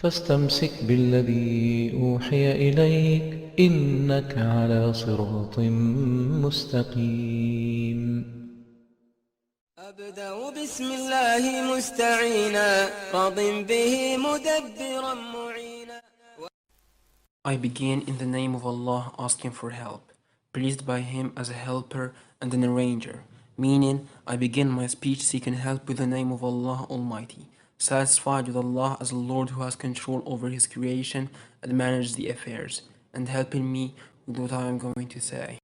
فاستمسك بالذي أوحي إليك إنك على صراط مستقيم. أبدأ بسم الله مستعينا راض به مدبرا معينا. I begin in the name of Allah, asking for help, pleased by Him as a helper and an arranger, meaning I begin my speech seeking help with the name of Allah Almighty, satisfied with Allah as a Lord who has control over His creation and manages the affairs, and helping me with what I am going to say.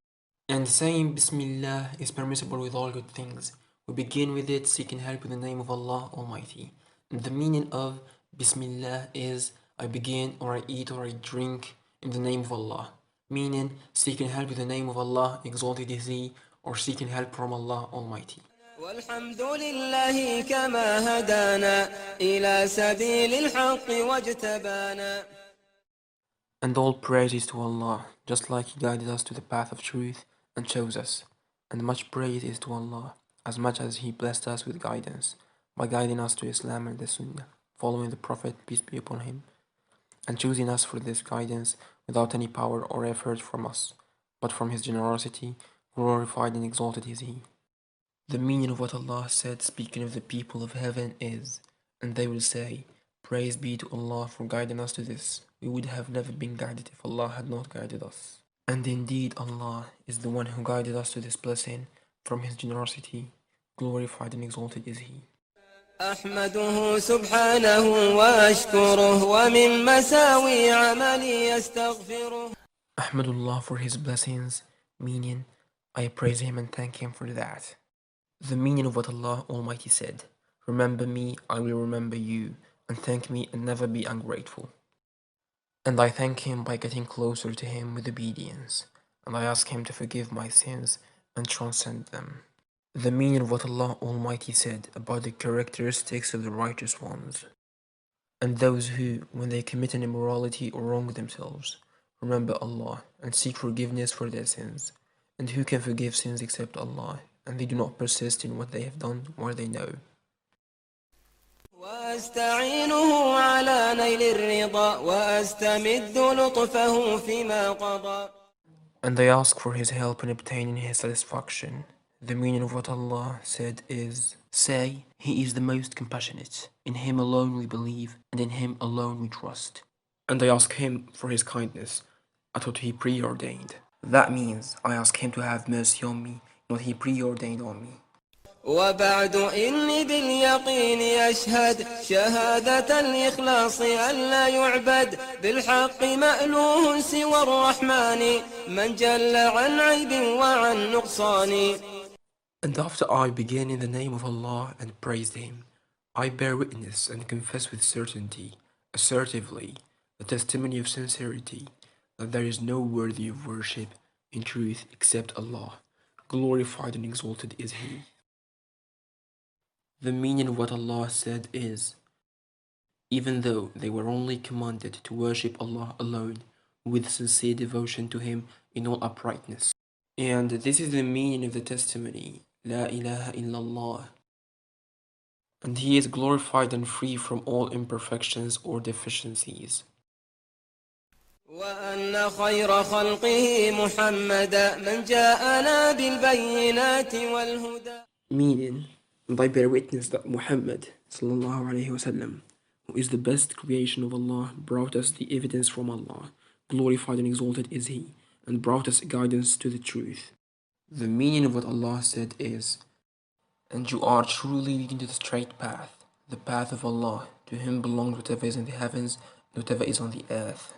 And saying Bismillah is permissible with all good things. We begin with it seeking help with the name of Allah Almighty. And the meaning of Bismillah is I begin or I eat or I drink in the name of Allah. Meaning seeking help with the name of Allah, exalted is He, or seeking help from Allah Almighty. والحمد لله كما هدانا إلى سبيل الحق واجتبانا. And all praise is to Allah, just like He guided us to the path of truth and chose us. And much praise is to Allah, as much as He blessed us with guidance, by guiding us to Islam and the Sunnah, following the Prophet, peace be upon him, and choosing us for this guidance without any power or effort from us, but from His generosity, glorified and exalted is He. The meaning of what Allah said, speaking of the people of heaven, is, and they will say, praise be to Allah for guiding us to this. We would have never been guided if Allah had not guided us. And indeed Allah is the one who guided us to this blessing from His generosity. Glorified and exalted is He. أحمده سبحانه وأشكره ومن مساوي عملي يستغفره. Ahmadullah for His blessings, meaning I praise Him and thank Him for that. The meaning of what Allah Almighty said, remember me, I will remember you, and thank me and never be ungrateful. And I thank Him by getting closer to Him with obedience, and I ask Him to forgive my sins and transcend them. The meaning of what Allah Almighty said about the characteristics of the righteous ones, and those who, when they commit an immorality or wrong themselves, remember Allah and seek forgiveness for their sins, and who can forgive sins except Allah, and they do not persist in what they have done or they know. وأستعينه على نيل الرضا وأستمد لطفه فيما قضى. And I ask for His help in obtaining His satisfaction. The meaning of what Allah said is, say, He is the most compassionate. In Him alone we believe, and in Him alone we trust. And I ask Him for His kindness at what He preordained. That means I ask Him to have mercy on me in what He preordained on me. وبعد إني باليقين أشهد شهادة الإخلاص ألا يعبد بالحق مألوه سوى الرحمن من جل عن عيب وعن نقصان. And after I begin in the name of Allah and praise Him, I bear witness and confess with certainty, assertively, the testimony of sincerity, that there is no worthy of worship in truth except Allah. Glorified and exalted is He. The meaning of what Allah said is, even though they were only commanded to worship Allah alone with sincere devotion to Him in all uprightness. And this is the meaning of the testimony, La ilaha illallah. And He is glorified and free from all imperfections or deficiencies. وأن خير خلقه محمد من جاءنا بالبينات والهدى. Meaning, and I bear witness that Muhammad وسلم, who is the best creation of Allah, brought us the evidence from Allah. Glorified and exalted is He, and brought us guidance to the truth. The meaning of what Allah said is, and you are truly leading to the straight path, the path of Allah, to Him belongs whatever is in the heavens and whatever is on the earth.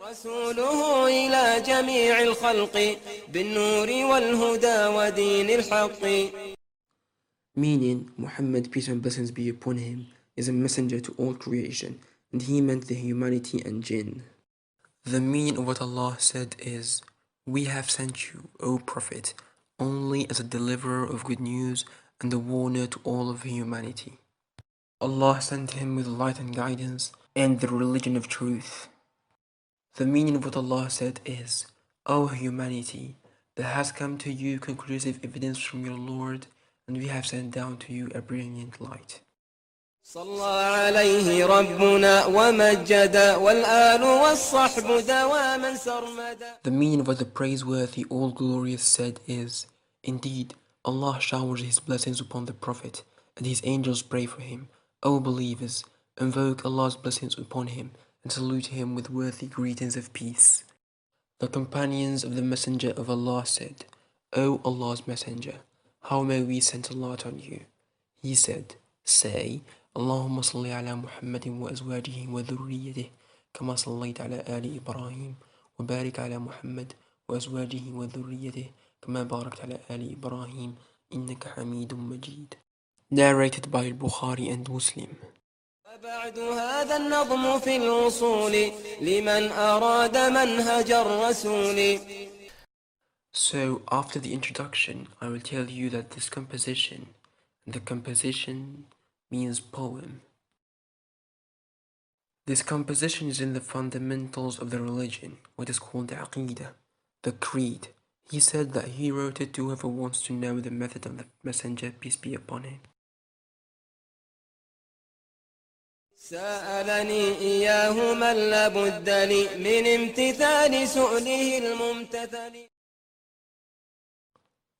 رسوله إلى جميع الخلق بالنور والهدى ودين الحق. Meaning, Muhammad, peace and blessings be upon him, is a messenger to all creation, and he meant the humanity and jinn. The meaning of what Allah said is, we have sent you, O Prophet, only as a deliverer of good news and a warner to all of humanity. Allah sent him with light and guidance and the religion of truth. The meaning of what Allah said is, O humanity, there has come to you conclusive evidence from your Lord, and we have sent down to you a brilliant light. صلى عليه ربنا ومجد والآل والصحب دواما سرمدا. The meaning of what the praiseworthy, all glorious said is, indeed, Allah showers His blessings upon the Prophet, and His angels pray for him. O believers, invoke Allah's blessings upon him, and salute him with worthy greetings of peace. The companions of the Messenger of Allah said, O Allah's Messenger, how may we send salat on you? He said, say, Allahumma salli ala Muhammadin wa azwajihi wa dhurriyyatih, kama sallayta ala ali Ibrahim, wa barik ala Muhammad wa azwajihi wa dhurriyyatih, kama barakta ala ali Ibrahim, innaka hamidun majid. Narrated by Al-Bukhari and Muslim. وبعد هذا النظم في الوصول لمن أراد منهج الرسول. So, after the introduction, I will tell you that this composition, the composition means poem. This composition is in the fundamentals of the religion, what is called the Aqidah, the creed. He said that he wrote it to whoever wants to know the method of the Messenger, peace be upon him. سألني إياه من لابد لي من امتثال سؤله الممتثل.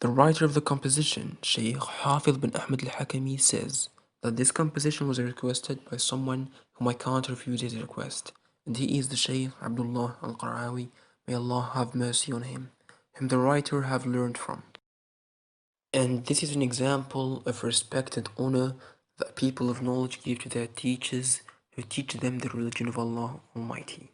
The writer of the composition, Sheikh Hafidh Al-Hakami, says that this composition was requested by someone whom I can't refuse his request, and he is the Sheikh Abdullah Al-Qarawi, may Allah have mercy on him, whom the writer have learned from. And this is an example of respect and honor that people of knowledge give to their teachers who teach them the religion of Allah Almighty.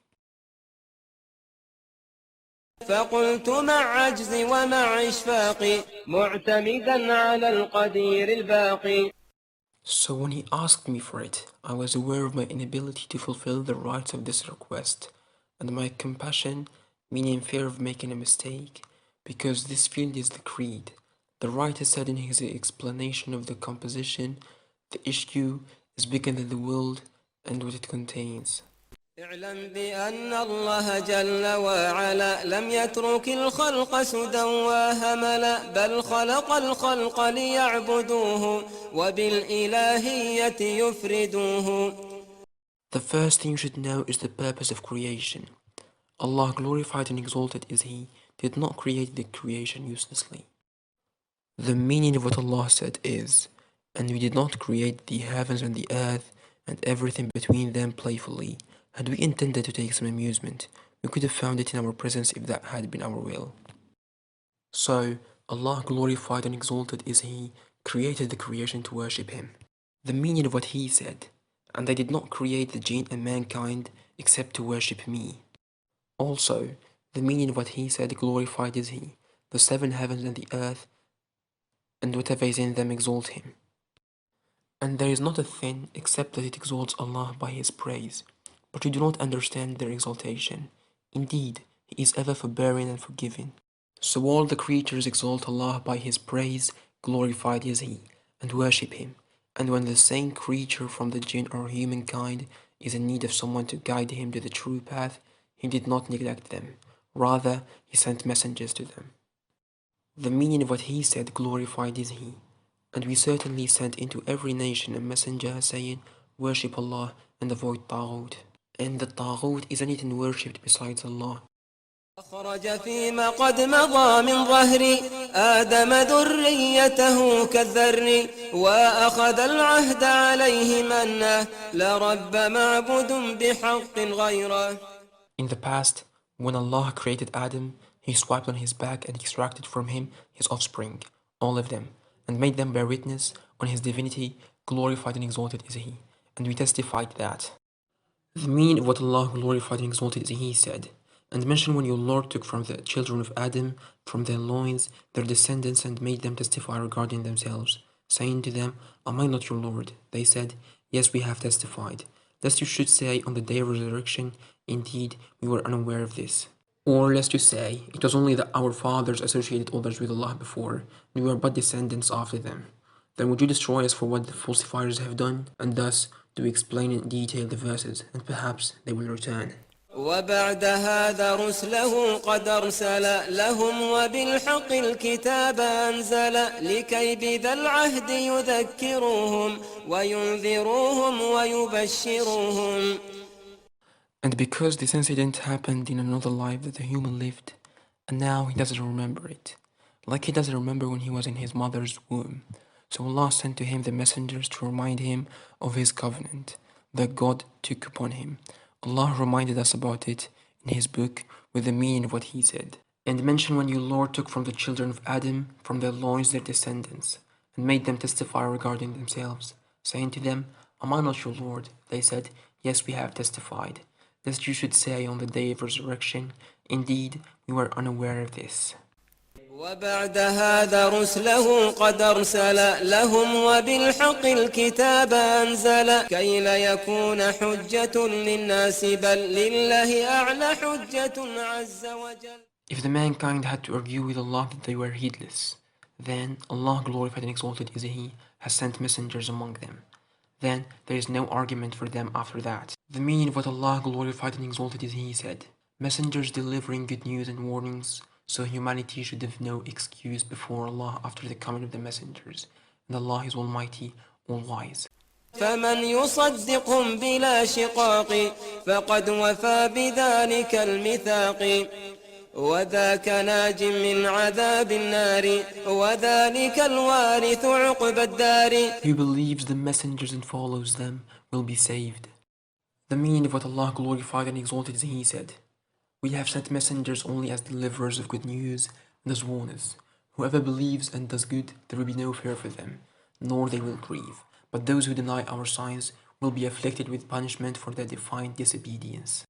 فقلت مع عجزي ومع إشفاقي معتمدا على القدير الباقي. So when he asked me for it, I was aware of my inability to fulfill the rights of this request, and my compassion, meaning fear of making a mistake, because this field is the creed. The writer said in his explanation of the composition, the issue is bigger than the world and what it contains. اعلم بأن الله جل وعلا لم يترك الخلق سدى وهملا بل خلق الخلق ليعبدوه وبالإلهية يفردوه. The first thing you should know is the purpose of creation. Allah, glorified and exalted is He, did not create the creation uselessly. The meaning of what Allah said is, and we did not create the heavens and the earth and everything between them playfully. Had we intended to take some amusement, we could have found it in our presence if that had been our will. So, Allah, glorified and exalted is He, created the creation to worship Him. The meaning of what He said, and I did not create the jinn and mankind except to worship me. Also, the meaning of what He said, glorified is He, the seven heavens and the earth, and whatever is in them exalt Him. And there is not a thing except that it exalts Allah by His praise, but you do not understand their exaltation. Indeed, He is ever forbearing and forgiving. So all the creatures exalt Allah by His praise, glorified is He, and worship Him. And when the same creature from the jinn or humankind is in need of someone to guide him to the true path, He did not neglect them. Rather, He sent messengers to them. The meaning of what He said, glorified is He. And we certainly sent into every nation a messenger saying, worship Allah and avoid Taghut. And the Taghut is anything worshipped besides Allah. أخرج فيما قد مضى من ظهري آدم ذريته كالذر وأخذ العهد عليه منا لرب معبود بحق غيره. In the past, when Allah created Adam, He swiped on his back and extracted from him his offspring, all of them, and made them bear witness on His divinity, glorified and exalted is He. And we testified that. The meaning of what Allah, glorified and exalted is He, said, and mention when your Lord took from the children of Adam, from their loins, their descendants, and made them testify regarding themselves, saying to them, am I not your Lord? They said, yes, we have testified. Lest you should say on the day of resurrection, indeed, we were unaware of this. Or lest you say, it was only that our fathers associated others with Allah before, and we were but descendants after them. Then would you destroy us for what the falsifiers have done? And thus do we explain in detail the verses, and perhaps they will return. وبعد هذا رسله قد أرسل لهم وبالحق الكتاب أنزل لكي بذا العهد يذكروهم وينذروهم ويبشروهم. And because this incident happened in another life that the human lived, and now he doesn't remember it, like he doesn't remember when he was in his mother's womb. So Allah sent to him the messengers to remind him of his covenant that God took upon him. Allah reminded us about it in his book with the meaning of what he said. And mention when your Lord took from the children of Adam, from their loins their descendants, and made them testify regarding themselves, saying to them, Am I not your Lord? They said, Yes, we have testified. Lest you should say on the day of resurrection, Indeed, we were unaware of this. وبعد هذا رسله قد أرسل لهم وبالحق الكتاب أنزل كي لا يكون حجة للناس بل لله أعلى حجة عز وجل. If the mankind had to argue with Allah that they were heedless, then Allah, glorified and exalted is He, has sent messengers among them. Then there is no argument for them after that. The meaning of what Allah, glorified and exalted is He, said, messengers delivering good news and warnings, so humanity should have no excuse before Allah after the coming of the messengers. And Allah is Almighty, All-Wise. فمن يصدقهم بلا شقاق فقد وفى بذلك الميثاق وذاك ناج من عذاب النار وذلك الوارث عقب الدار. Who believes the messengers and follows them will be saved. The meaning of what Allah, glorified and exalted is He, said, We have sent messengers only as deliverers of good news and as warners. Whoever believes and does good, there will be no fear for them, nor they will grieve. But those who deny our signs will be afflicted with punishment for their defiant disobedience.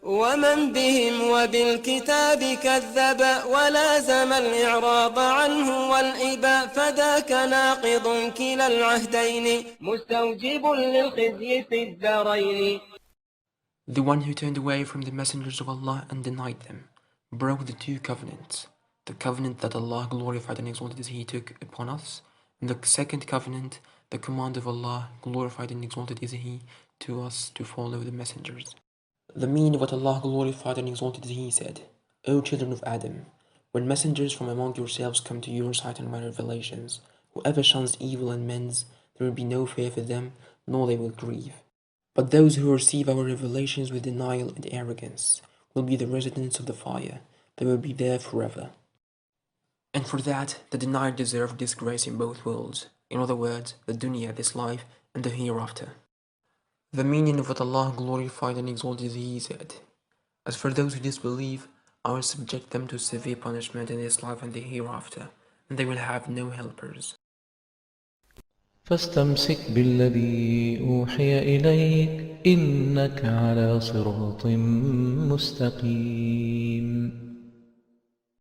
ومن بهم وبالكتاب كذب ولازم الإعراض عنه والإباء فذاك ناقض كلا العهدين مستوجب للخزي في الدارين. The one who turned away from the messengers of Allah and denied them broke the two covenants. The covenant that Allah, glorified and exalted is He, took upon us, and the second covenant, the command of Allah, glorified and exalted is He, to us to follow the messengers. The meaning of what Allah, glorified and exalted is He, said, O children of Adam, when messengers from among yourselves come to you reciting my revelations, whoever shuns evil and mends, there will be no fear for them, nor they will grieve. But those who receive our revelations with denial and arrogance will be the residents of the fire. They will be there forever. And for that, the denier deserve disgrace in both worlds. In other words, the dunya, this life, and the hereafter. The meaning of what Allah, glorified and exalted is He, said, As for those who disbelieve, I will subject them to severe punishment in this life and the hereafter, and they will have no helpers. فاستمسك بالذي أوحي إليك إنك على صراط مستقيم